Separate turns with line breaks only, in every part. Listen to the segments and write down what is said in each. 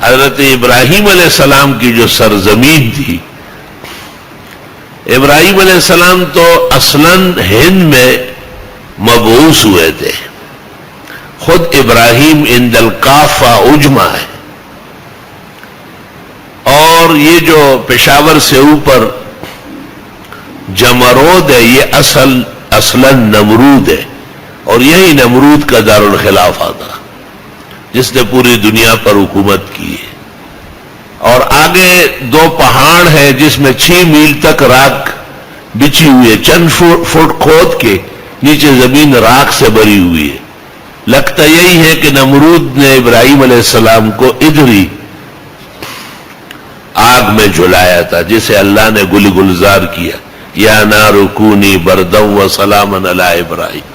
حضرت ابراہیم علیہ السلام کی جو سرزمین تھی، ابراہیم علیہ السلام تو اصلاً ہند میں مبعوث ہوئے تھے. خود ابراہیم عند الکافہ عجمہ ہے، اور یہ جو پشاور سے اوپر جمرود ہے یہ اصلاً نمرود ہے، اور یہی نمرود کا دارالخلافہ تھا جس نے پوری دنیا پر حکومت کی ہے. اور آگے 2 پہاڑ ہیں جس میں 6 میل تک راکھ بچھی ہوئی ہے، چند فٹ کھود کے نیچے زمین راکھ سے بھری ہوئی ہے. لگتا یہی ہے کہ نمرود نے ابراہیم علیہ السلام کو ادھر ہی آگ میں جلایا تھا، جسے اللہ نے گل گلزار کیا، یا نار کونی برداً وسلاما علی ابراہیم.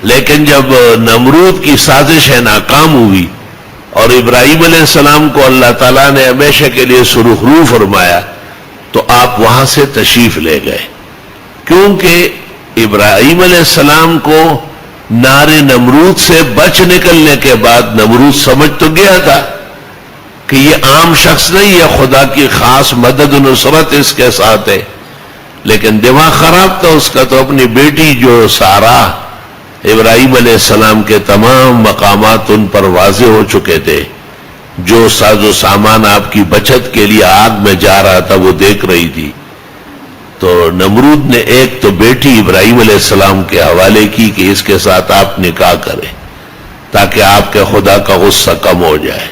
لیکن جب نمرود کی سازشیں ناکام ہوئی اور ابراہیم علیہ السلام کو اللہ تعالیٰ نے ہمیشہ کے لیے سرخرو فرمایا تو آپ وہاں سے تشریف لے گئے، کیونکہ ابراہیم علیہ السلام کو نار نمرود سے بچ نکلنے کے بعد نمرود سمجھ تو گیا تھا کہ یہ عام شخص نہیں ہے، خدا کی خاص مدد و نصرت اس کے ساتھ ہے، لیکن دماغ خراب تھا اس کا. تو اپنی بیٹی جو سارا، ابراہیم علیہ السلام کے تمام مقامات ان پر واضح ہو چکے تھے، جو ساز و سامان آپ کی بچت کے لیے آگ میں جا رہا تھا وہ دیکھ رہی تھی. تو نمرود نے ایک تو بیٹی ابراہیم علیہ السلام کے حوالے کی کہ اس کے ساتھ آپ نکاح کریں تاکہ آپ کے خدا کا غصہ کم ہو جائے.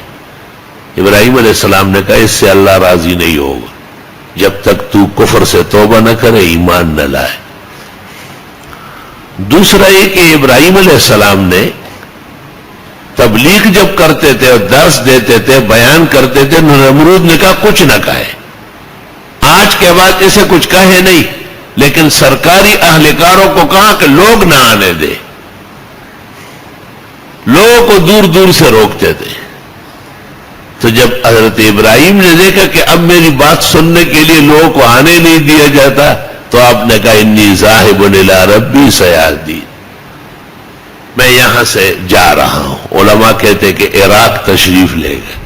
ابراہیم علیہ السلام نے کہا اس سے اللہ راضی نہیں ہوگا جب تک تو کفر سے توبہ نہ کرے، ایمان نہ لائے. دوسرا یہ کہ ابراہیم علیہ السلام نے تبلیغ جب کرتے تھے اور درس دیتے تھے، بیان کرتے تھے، نمرود نے کہا کچھ نہ کہے، آج کے بعد اسے کچھ کہے نہیں، لیکن سرکاری اہلکاروں کو کہا کہ لوگ نہ آنے دے، لوگوں کو دور دور سے روکتے تھے. تو جب حضرت ابراہیم نے دیکھا کہ اب میری بات سننے کے لیے لوگوں کو آنے نہیں دیا جاتا تو آپ نے کہا انی ذاہب الی ربی سیہدین، میں یہاں سے جا رہا ہوں. علماء کہتے کہ عراق تشریف لے گئے.